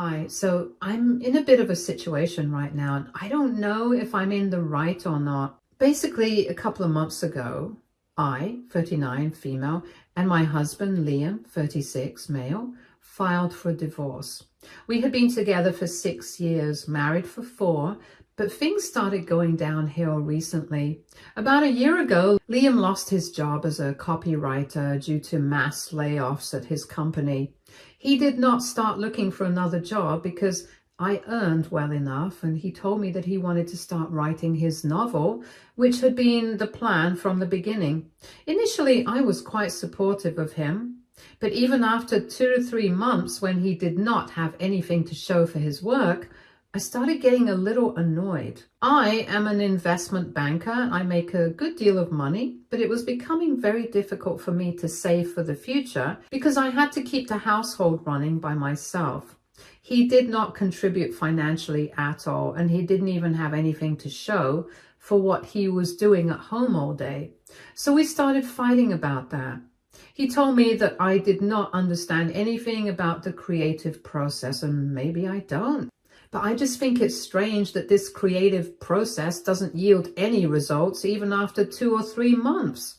Hi, so I'm in a bit of a situation right now, and I don't know if I'm in the right or not. Basically, a couple of months ago, I, 39, female, and my husband, Liam, 36, male, filed for divorce. We had been together for 6 years, married for 4, but things started going downhill recently. About a year ago, Liam lost his job as a copywriter due to mass layoffs at his company. He did not start looking for another job because I earned well enough, and he told me that he wanted to start writing his novel, which had been the plan from the beginning. Initially, I was quite supportive of him, but even after 2 to 3 months when he did not have anything to show for his work, I started getting a little annoyed. I am an investment banker. I make a good deal of money, but it was becoming very difficult for me to save for the future because I had to keep the household running by myself. He did not contribute financially at all, and he didn't even have anything to show for what he was doing at home all day. So we started fighting about that. He told me that I did not understand anything about the creative process, and maybe I don't. But I just think it's strange that this creative process doesn't yield any results even after 2 or 3 months.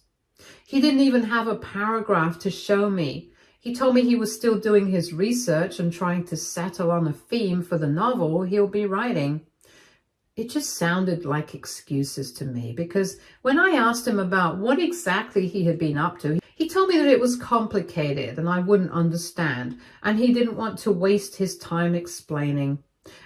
He didn't even have a paragraph to show me. He told me he was still doing his research and trying to settle on a theme for the novel he'll be writing. It just sounded like excuses to me, because when I asked him about what exactly he had been up to, he told me that it was complicated and I wouldn't understand, and he didn't want to waste his time explaining.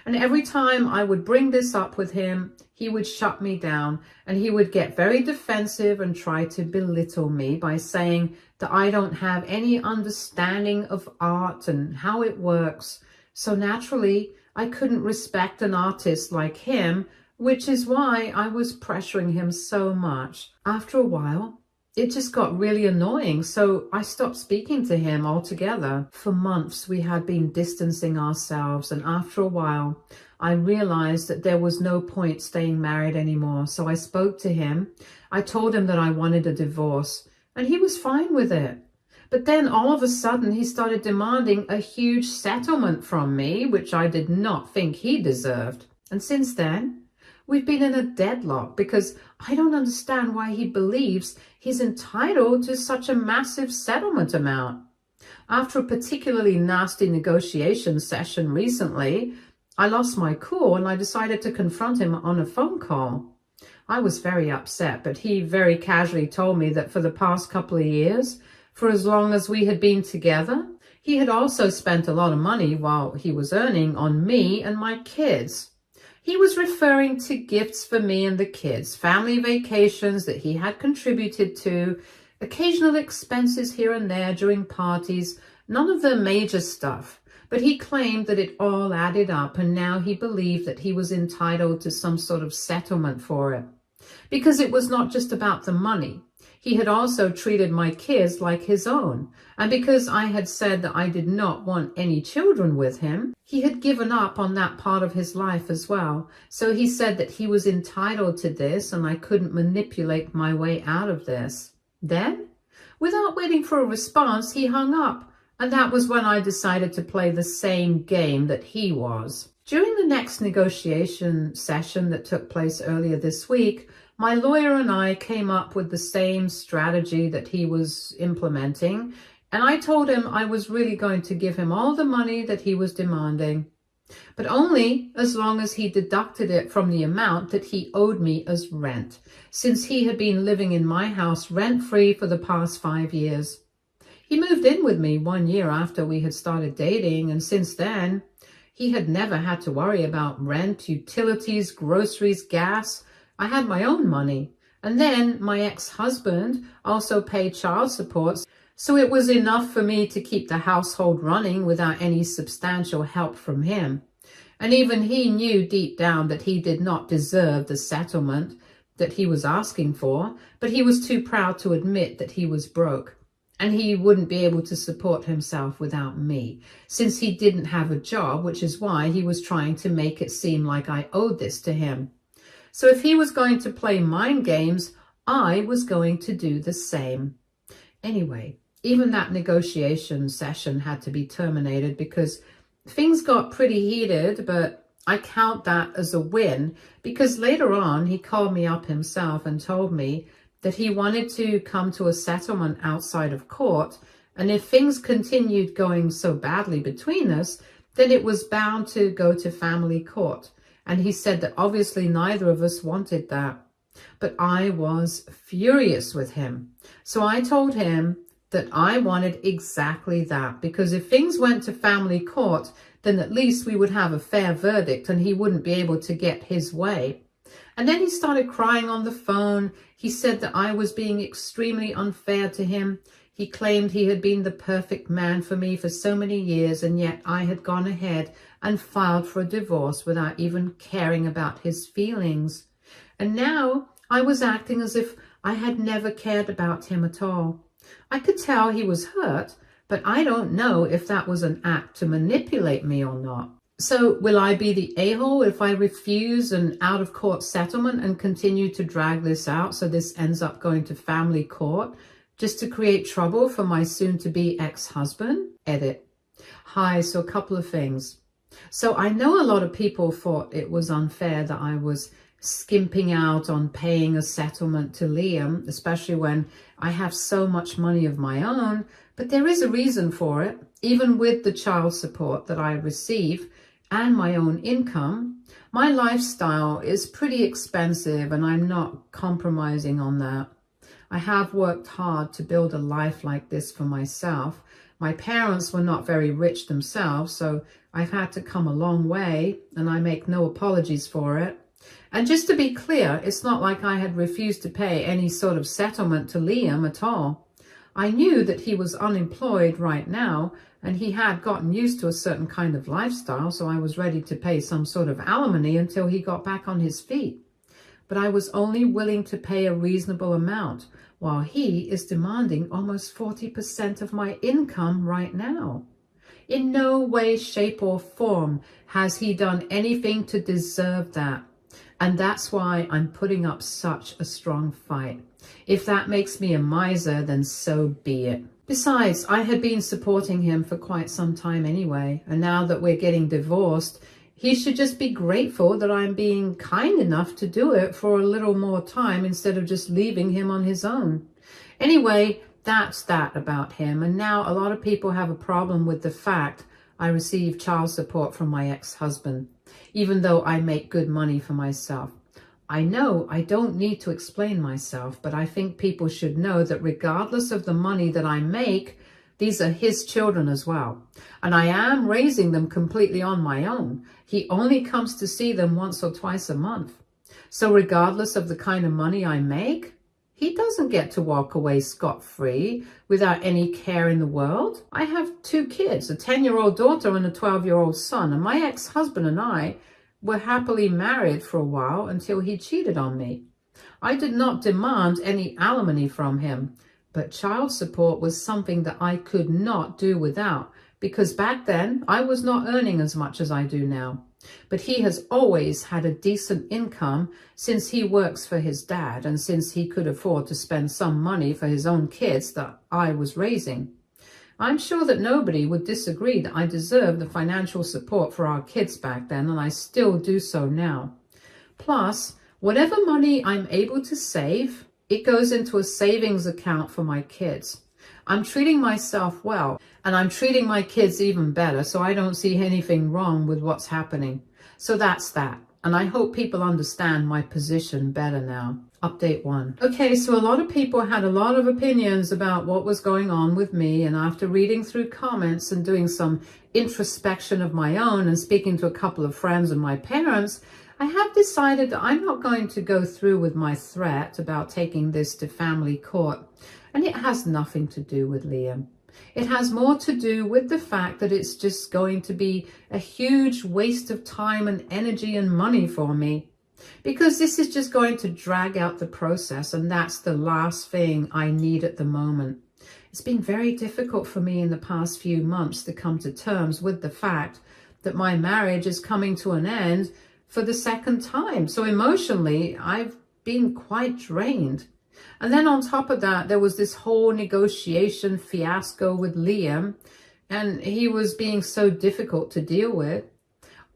And every time I would bring this up with him, he would shut me down, and he would get very defensive and try to belittle me by saying that I don't have any understanding of art and how it works. So naturally, I couldn't respect an artist like him, which is why I was pressuring him so much. After a while, it just got really annoying, so I stopped speaking to him altogether. For months, we had been distancing ourselves, and after a while, I realized that there was no point staying married anymore, so I spoke to him. I told him that I wanted a divorce, and he was fine with it. But then all of a sudden, he started demanding a huge settlement from me, which I did not think he deserved. And since then, we've been in a deadlock because I don't understand why he believes he's entitled to such a massive settlement amount. After a particularly nasty negotiation session recently, I lost my cool and I decided to confront him on a phone call. I was very upset, but he very casually told me that for the past couple of years, for as long as we had been together, he had also spent a lot of money while he was earning on me and my kids. He was referring to gifts for me and the kids, family vacations that he had contributed to, occasional expenses here and there during parties, none of the major stuff. But he claimed that it all added up, and now he believed that he was entitled to some sort of settlement for it. Because it was not just about the money. He had also treated my kids like his own, and because I had said that I did not want any children with him, he had given up on that part of his life as well. So he said that he was entitled to this and I couldn't manipulate my way out of this. Then, without waiting for a response, he hung up, and that was when I decided to play the same game that he was. During the next negotiation session that took place earlier this week, my lawyer and I came up with the same strategy that he was implementing, and I told him I was really going to give him all the money that he was demanding, but only as long as he deducted it from the amount that he owed me as rent, since he had been living in my house rent-free for the past 5 years. He moved in with me 1 year after we had started dating, and since then, he had never had to worry about rent, utilities, groceries, gas. I had my own money, and then my ex-husband also paid child support, so it was enough for me to keep the household running without any substantial help from him. And even he knew deep down that he did not deserve the settlement that he was asking for, but he was too proud to admit that he was broke, and he wouldn't be able to support himself without me, since he didn't have a job, which is why he was trying to make it seem like I owed this to him. So if he was going to play mind games, I was going to do the same. Anyway, even that negotiation session had to be terminated because Things got pretty heated, but I count that as a win because later on he called me up himself and told me that he wanted to come to a settlement outside of court, and if things continued going so badly between us, then it was bound to go to family court. And he said that obviously neither of us wanted that. But I was furious with him. So I told him that I wanted exactly that, because if things went to family court, then at least we would have a fair verdict and he wouldn't be able to get his way. And then he started crying on the phone. He said that I was being extremely unfair to him. He claimed he had been the perfect man for me for so many years, and yet I had gone ahead and filed for a divorce without even caring about his feelings. And now I was acting as if I had never cared about him at all. I could tell he was hurt, but I don't know if that was an act to manipulate me or not. So will I be the a-hole if I refuse an out-of-court settlement and continue to drag this out so this ends up going to family court just to create trouble for my soon-to-be ex-husband? Edit. Hi, so a couple of things. So I know a lot of people thought it was unfair that I was skimping out on paying a settlement to Liam, especially when I have so much money of my own, but there is a reason for it. Even with the child support that I receive and my own income, my lifestyle is pretty expensive and I'm not compromising on that. I have worked hard to build a life like this for myself. My parents were not very rich themselves, so I've had to come a long way, and I make no apologies for it. And just to be clear, it's not like I had refused to pay any sort of settlement to Liam at all. I knew that he was unemployed right now, and he had gotten used to a certain kind of lifestyle, so I was ready to pay some sort of alimony until he got back on his feet. But I was only willing to pay a reasonable amount, while he is demanding almost 40% of my income right now. In no way, shape, or form has he done anything to deserve that. And that's why I'm putting up such a strong fight. If that makes me a miser, then so be it. Besides, I had been supporting him for quite some time anyway, and now that we're getting divorced, he should just be grateful that I'm being kind enough to do it for a little more time instead of just leaving him on his own. Anyway, that's that about him. And now a lot of people have a problem with the fact I receive child support from my ex-husband, even though I make good money for myself. I know I don't need to explain myself, but I think people should know that regardless of the money that I make, these are his children as well. And I am raising them completely on my own. He only comes to see them once or twice a month. So regardless of the kind of money I make, he doesn't get to walk away scot-free without any care in the world. I have 2 kids, a 10-year-old daughter and a 12-year-old son, and my ex-husband and I were happily married for a while until he cheated on me. I did not demand any alimony from him, but child support was something that I could not do without, because back then I was not earning as much as I do now. But he has always had a decent income since he works for his dad and since he could afford to spend some money for his own kids that I was raising. I'm sure that nobody would disagree that I deserved the financial support for our kids back then, and I still do so now. Plus, whatever money I'm able to save, it goes into a savings account for my kids. I'm treating myself well, and I'm treating my kids even better, so I don't see anything wrong with what's happening. So that's that, and I hope people understand my position better now. Update 1. Okay, so a lot of people had a lot of opinions about what was going on with me, and after reading through comments and doing some introspection of my own and speaking to a couple of friends and my parents, I have decided that I'm not going to go through with my threat about taking this to family court. And it has nothing to do with Liam. It has more to do with the fact that it's just going to be a huge waste of time and energy and money for me. Because this is just going to drag out the process, and that's the last thing I need at the moment. It's been very difficult for me in the past few months to come to terms with the fact that my marriage is coming to an end for the second time. So emotionally, I've been quite drained. And then on top of that, there was this whole negotiation fiasco with Liam, and he was being so difficult to deal with.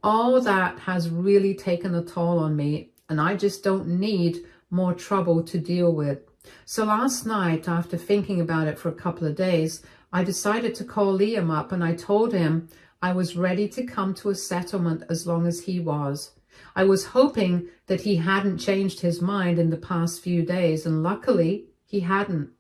All that has really taken a toll on me, and I just don't need more trouble to deal with. So last night, after thinking about it for a couple of days, I decided to call Liam up, and I told him I was ready to come to a settlement as long as he was. I was hoping that he hadn't changed his mind in the past few days, and luckily he hadn't.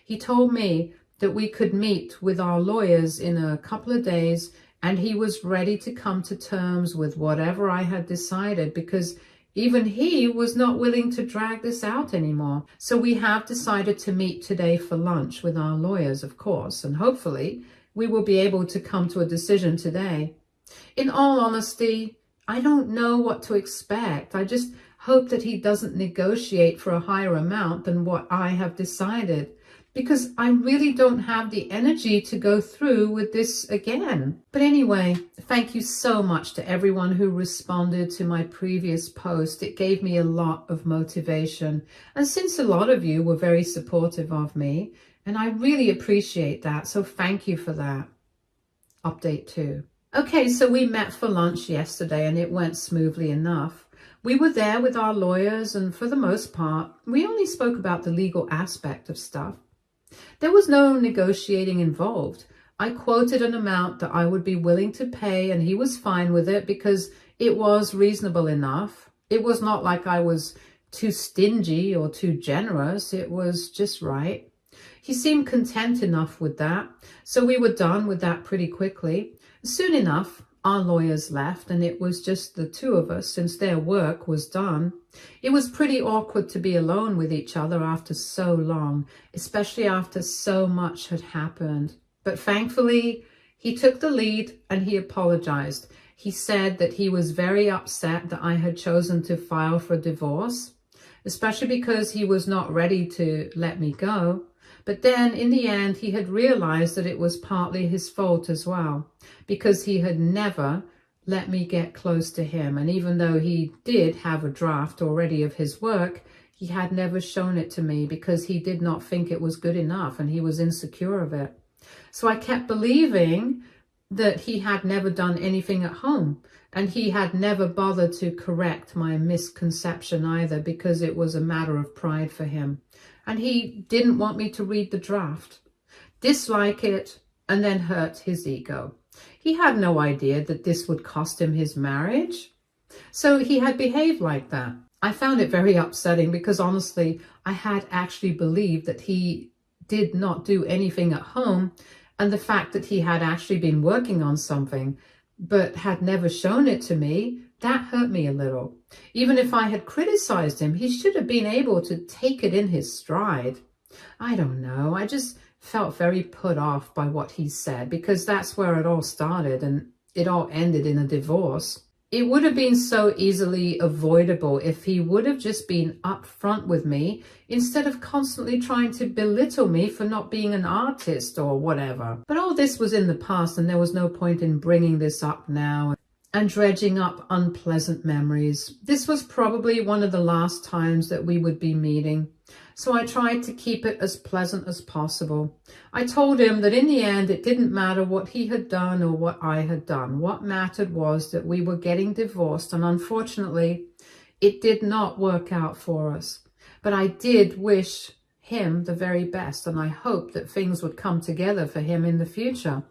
He told me that we could meet with our lawyers in a couple of days, and he was ready to come to terms with whatever I had decided, because even he was not willing to drag this out anymore. So we have decided to meet today for lunch with our lawyers, of course, and hopefully we will be able to come to a decision today. In all honesty, I don't know what to expect. I just hope that he doesn't negotiate for a higher amount than what I have decided, because I really don't have the energy to go through with this again. But anyway, thank you so much to everyone who responded to my previous post. It gave me a lot of motivation. And since a lot of you were very supportive of me, and I really appreciate that, so thank you for that. Update 2. Okay, so we met for lunch yesterday and it went smoothly enough. We were there with our lawyers, and for the most part, we only spoke about the legal aspect of stuff. There was no negotiating involved. I quoted an amount that I would be willing to pay, and he was fine with it because it was reasonable enough. It was not like I was too stingy or too generous. It was just right. He seemed content enough with that, so we were done with that pretty quickly. Soon enough, our lawyers left, and it was just the two of us since their work was done. It was pretty awkward to be alone with each other after so long, especially after so much had happened. But thankfully, he took the lead and he apologized. He said that he was very upset that I had chosen to file for divorce, especially because he was not ready to let me go. But then in the end, he had realized that it was partly his fault as well, because he had never let me get close to him. And even though he did have a draft already of his work, he had never shown it to me because he did not think it was good enough and he was insecure of it. So I kept believing that he had never done anything at home, and he had never bothered to correct my misconception either, because it was a matter of pride for him. And he didn't want me to read the draft, dislike it, and then hurt his ego. He had no idea that this would cost him his marriage. So he had behaved like that. I found it very upsetting because honestly, I had actually believed that he did not do anything at home, and the fact that he had actually been working on something but had never shown it to me, that hurt me a little. Even if I had criticized him, he should have been able to take it in his stride. I don't know. I just felt very put off by what he said, because that's where it all started and it all ended in a divorce. It would have been so easily avoidable if he would have just been upfront with me instead of constantly trying to belittle me for not being an artist or whatever. But all this was in the past, and there was no point in bringing this up now and dredging up unpleasant memories. This was probably one of the last times that we would be meeting, so I tried to keep it as pleasant as possible. I told him that in the end, it didn't matter what he had done or what I had done. What mattered was that we were getting divorced, and unfortunately, it did not work out for us. But I did wish him the very best, and I hoped that things would come together for him in the future,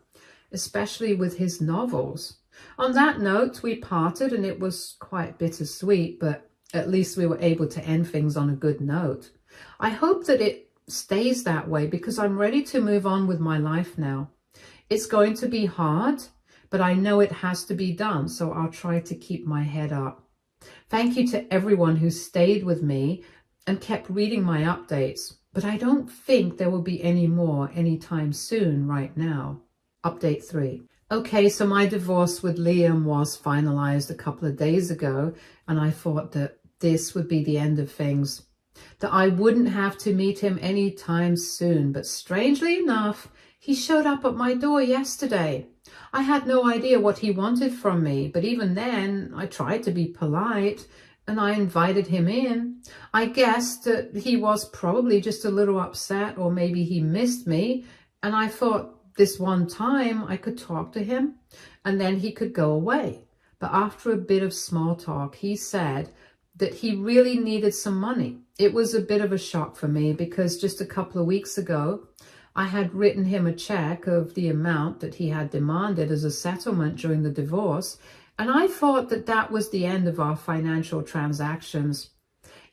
especially with his novels. On that note, we parted, and it was quite bittersweet, but at least we were able to end things on a good note. I hope that it stays that way, because I'm ready to move on with my life now. It's going to be hard, but I know it has to be done, so I'll try to keep my head up. Thank you to everyone who stayed with me and kept reading my updates, but I don't think there will be any more anytime soon right now. Update 3. Okay, so my divorce with Liam was finalized a couple of days ago, and I thought that this would be the end of things, that I wouldn't have to meet him anytime soon. But strangely enough, he showed up at my door yesterday. I had no idea what he wanted from me, but even then, I tried to be polite, and I invited him in. I guessed that he was probably just a little upset, or maybe he missed me, and I thought this one time I could talk to him and then he could go away. But after a bit of small talk, he said that he really needed some money. It was a bit of a shock for me because just a couple of weeks ago, I had written him a check of the amount that he had demanded as a settlement during the divorce, and I thought that that was the end of our financial transactions.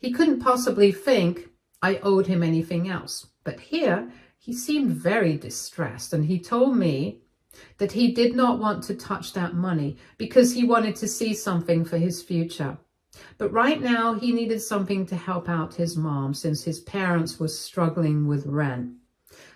He couldn't possibly think I owed him anything else. But here, he seemed very distressed, and he told me that he did not want to touch that money because he wanted to see something for his future. But right now, he needed something to help out his mom since his parents were struggling with rent.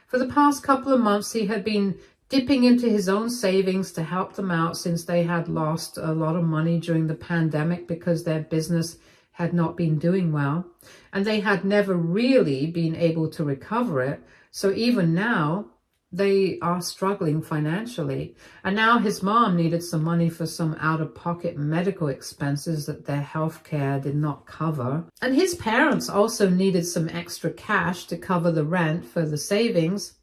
For the past couple of months, he had been dipping into his own savings to help them out since they had lost a lot of money during the pandemic because their business had not been doing well, and they had never really been able to recover it. So even now, they are struggling financially. And now his mom needed some money for some out-of-pocket medical expenses that their health care did not cover. And his parents also needed some extra cash to cover the rent for the savings.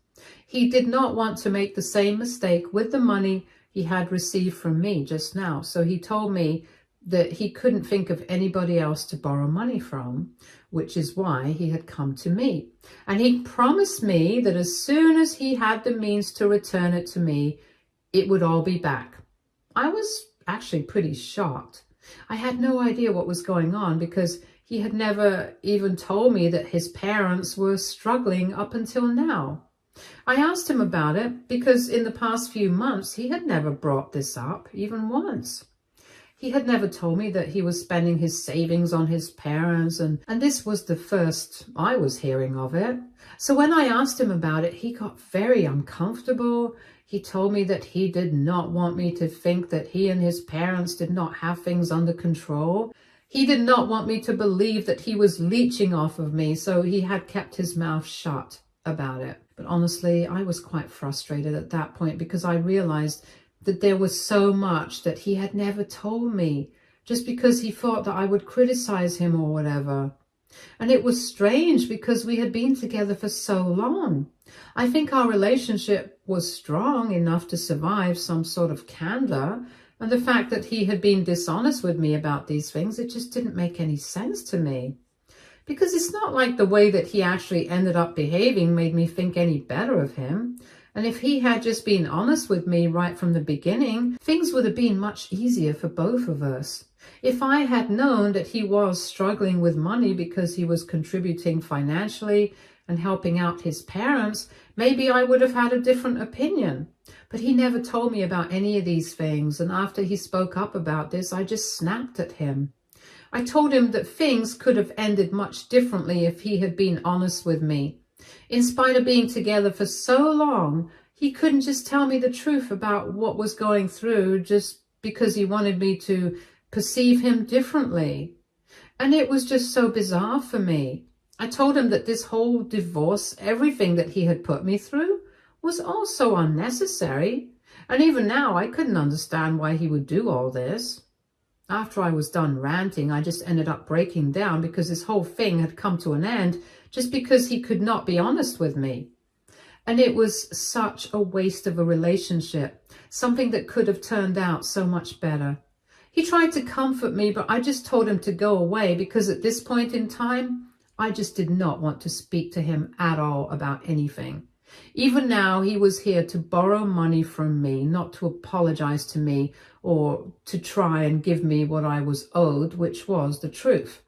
He did not want to make the same mistake with the money he had received from me just now. So he told me that he couldn't think of anybody else to borrow money from, which is why he had come to me. And he promised me that as soon as he had the means to return it to me, it would all be back. I was actually pretty shocked. I had no idea what was going on because he had never even told me that his parents were struggling up until now. I asked him about it because in the past few months, he had never brought this up, even once. He had never told me that he was spending his savings on his parents, and this was the first I was hearing of it. So when I asked him about it, he got very uncomfortable. He told me that he did not want me to think that he and his parents did not have things under control. He did not want me to believe that he was leeching off of me, so he had kept his mouth shut about it. But honestly, I was quite frustrated at that point because I realized that there was so much that he had never told me just because he thought that I would criticize him or whatever. And it was strange because we had been together for so long. I think our relationship was strong enough to survive some sort of candor. And the fact that he had been dishonest with me about these things, it just didn't make any sense to me. Because it's not like the way that he actually ended up behaving made me think any better of him. And if he had just been honest with me right from the beginning, things would have been much easier for both of us. If I had known that he was struggling with money because he was contributing financially and helping out his parents, maybe I would have had a different opinion. But he never told me about any of these things. And after he spoke up about this, I just snapped at him. I told him that things could have ended much differently if he had been honest with me. In spite of being together for so long, he couldn't just tell me the truth about what was going through just because he wanted me to perceive him differently. And it was just so bizarre for me. I told him that this whole divorce, everything that he had put me through, was also unnecessary. And even now, I couldn't understand why he would do all this. After I was done ranting, I just ended up breaking down because this whole thing had come to an end just because he could not be honest with me. And it was such a waste of a relationship, something that could have turned out so much better. He tried to comfort me, but I just told him to go away because at this point in time, I just did not want to speak to him at all about anything. Even now, he was here to borrow money from me, not to apologize to me or to try and give me what I was owed, which was the truth.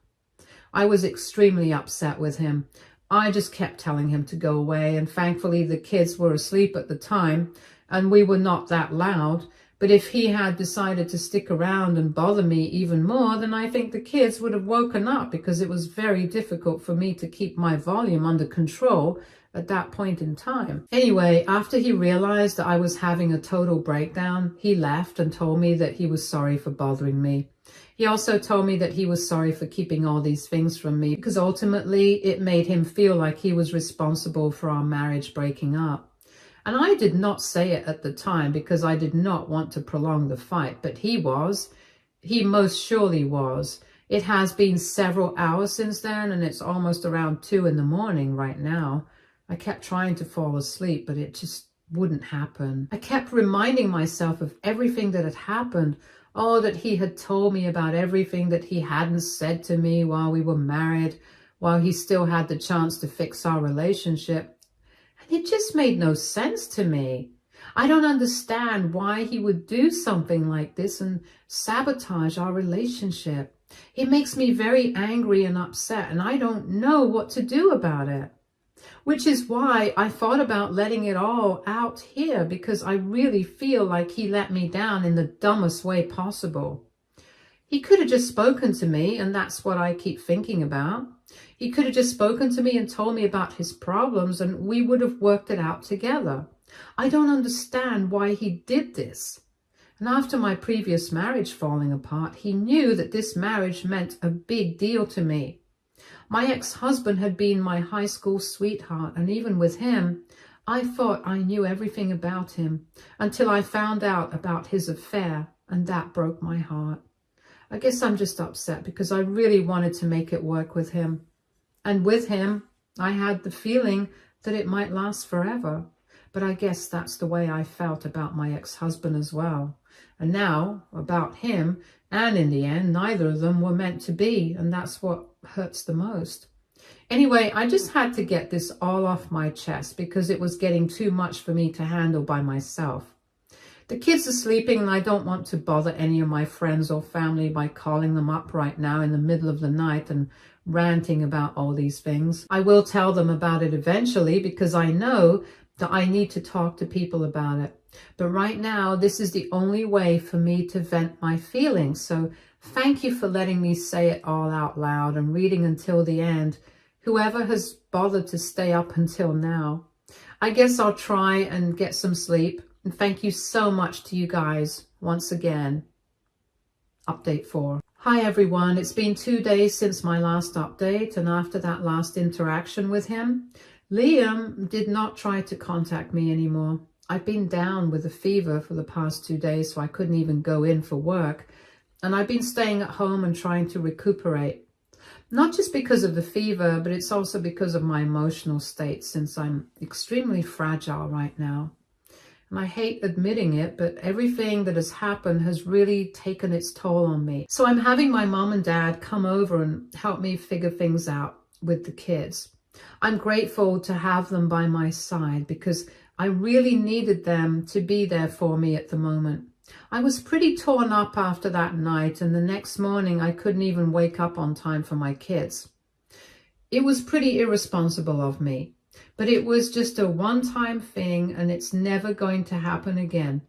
I was extremely upset with him. I just kept telling him to go away, and thankfully the kids were asleep at the time and we were not that loud. But if he had decided to stick around and bother me even more, then I think the kids would have woken up because it was very difficult for me to keep my volume under control at that point in time. Anyway, after he realized that I was having a total breakdown, he left and told me that he was sorry for bothering me. He also told me that he was sorry for keeping all these things from me because ultimately it made him feel like he was responsible for our marriage breaking up. And I did not say it at the time because I did not want to prolong the fight, but he was. He most surely was. It has been several hours since then, and it's almost around 2 in the morning right now. I kept trying to fall asleep, but it just wouldn't happen. I kept reminding myself of everything that had happened. Oh, that he had told me about everything that he hadn't said to me while we were married, while he still had the chance to fix our relationship. And it just made no sense to me. I don't understand why he would do something like this and sabotage our relationship. It makes me very angry and upset, and I don't know what to do about it. Which is why I thought about letting it all out here, because I really feel like he let me down in the dumbest way possible. He could have just spoken to me, and that's what I keep thinking about. He could have just spoken to me and told me about his problems, and we would have worked it out together. I don't understand why he did this. And after my previous marriage falling apart, he knew that this marriage meant a big deal to me. My ex-husband had been my high school sweetheart, and even with him, I thought I knew everything about him until I found out about his affair, and that broke my heart. I guess I'm just upset because I really wanted to make it work with him. And with him, I had the feeling that it might last forever. But I guess that's the way I felt about my ex-husband as well. And now, about him, and in the end, neither of them were meant to be, and that's what hurts the most. Anyway, I just had to get this all off my chest because it was getting too much for me to handle by myself. The kids are sleeping, and I don't want to bother any of my friends or family by calling them up right now in the middle of the night and ranting about all these things. I will tell them about it eventually because I know that I need to talk to people about it. But right now, this is the only way for me to vent my feelings. So thank you for letting me say it all out loud and reading until the end. Whoever has bothered to stay up until now. I guess I'll try and get some sleep. And thank you so much to you guys once again. Update 4. Hi everyone, it's been 2 days since my last update, and after that last interaction with him, Liam did not try to contact me anymore. I've been down with a fever for the past 2 days, so I couldn't even go in for work. And I've been staying at home and trying to recuperate. Not just because of the fever, but it's also because of my emotional state, since I'm extremely fragile right now. And I hate admitting it, but everything that has happened has really taken its toll on me. So I'm having my mom and dad come over and help me figure things out with the kids. I'm grateful to have them by my side because I really needed them to be there for me at the moment. I was pretty torn up after that night, and the next morning I couldn't even wake up on time for my kids. It was pretty irresponsible of me, but it was just a one-time thing, and it's never going to happen again.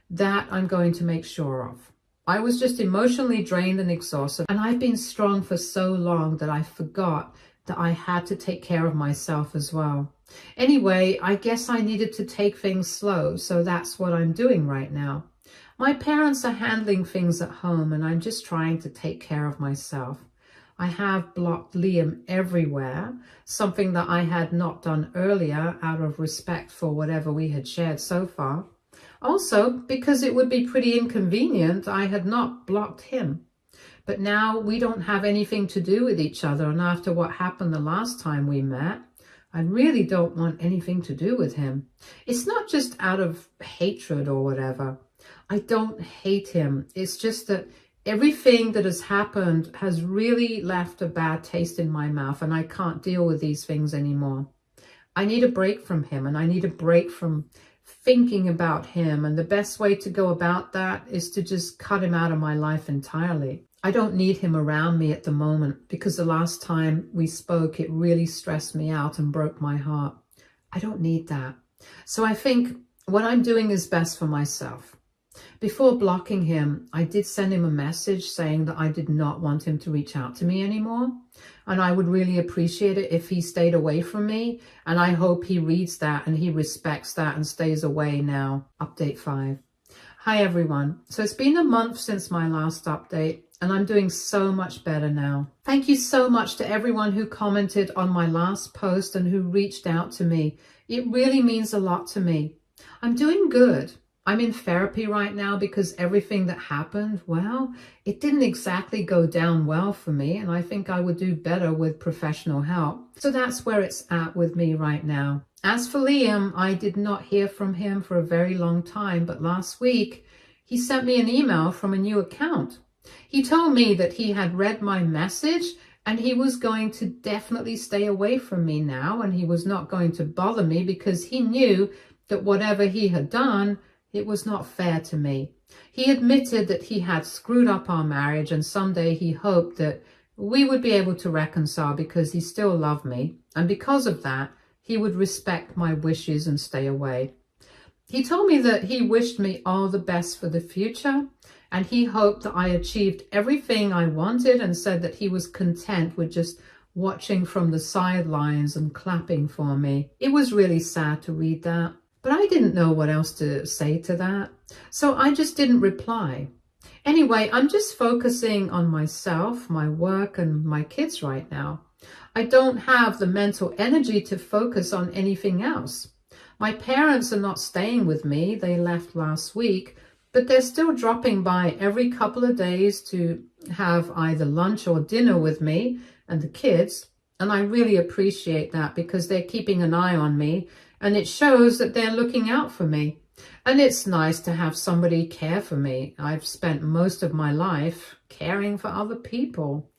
That I'm going to make sure of. I was just emotionally drained and exhausted, and I've been strong for so long that I forgot that I had to take care of myself as well. Anyway, I guess I needed to take things slow, so that's what I'm doing right now. My parents are handling things at home, and I'm just trying to take care of myself. I have blocked Liam everywhere, something that I had not done earlier out of respect for whatever we had shared so far. Also, because it would be pretty inconvenient, I had not blocked him. But now we don't have anything to do with each other, and after what happened the last time we met, I really don't want anything to do with him. It's not just out of hatred or whatever. I don't hate him. It's just that everything that has happened has really left a bad taste in my mouth, and I can't deal with these things anymore. I need a break from him, and I need a break from thinking about him, and the best way to go about that is to just cut him out of my life entirely. I don't need him around me at the moment because the last time we spoke, it really stressed me out and broke my heart. I don't need that. So I think what I'm doing is best for myself. Before blocking him, I did send him a message saying that I did not want him to reach out to me anymore. And I would really appreciate it if he stayed away from me. And I hope he reads that and he respects that and stays away now. Update 5. Hi everyone. So it's been a month since my last update, and I'm doing so much better now. Thank you so much to everyone who commented on my last post and who reached out to me. It really means a lot to me. I'm doing good. I'm in therapy right now because everything that happened, well, it didn't exactly go down well for me, and I think I would do better with professional help. So that's where it's at with me right now. As for Liam, I did not hear from him for a very long time, but last week he sent me an email from a new account. He told me that he had read my message and he was going to definitely stay away from me now, and he was not going to bother me because he knew that whatever he had done, it was not fair to me. He admitted that he had screwed up our marriage, and someday he hoped that we would be able to reconcile because he still loved me, and because of that, he would respect my wishes and stay away. He told me that he wished me all the best for the future, and he hoped that I achieved everything I wanted, and said that he was content with just watching from the sidelines and clapping for me. It was really sad to read that, but I didn't know what else to say to that, so I just didn't reply. Anyway, I'm just focusing on myself, my work, and my kids right now. I don't have the mental energy to focus on anything else. My parents are not staying with me. They left last week, but they're still dropping by every couple of days to have either lunch or dinner with me and the kids. And I really appreciate that because they're keeping an eye on me, and it shows that they're looking out for me. And it's nice to have somebody care for me. I've spent most of my life caring for other people.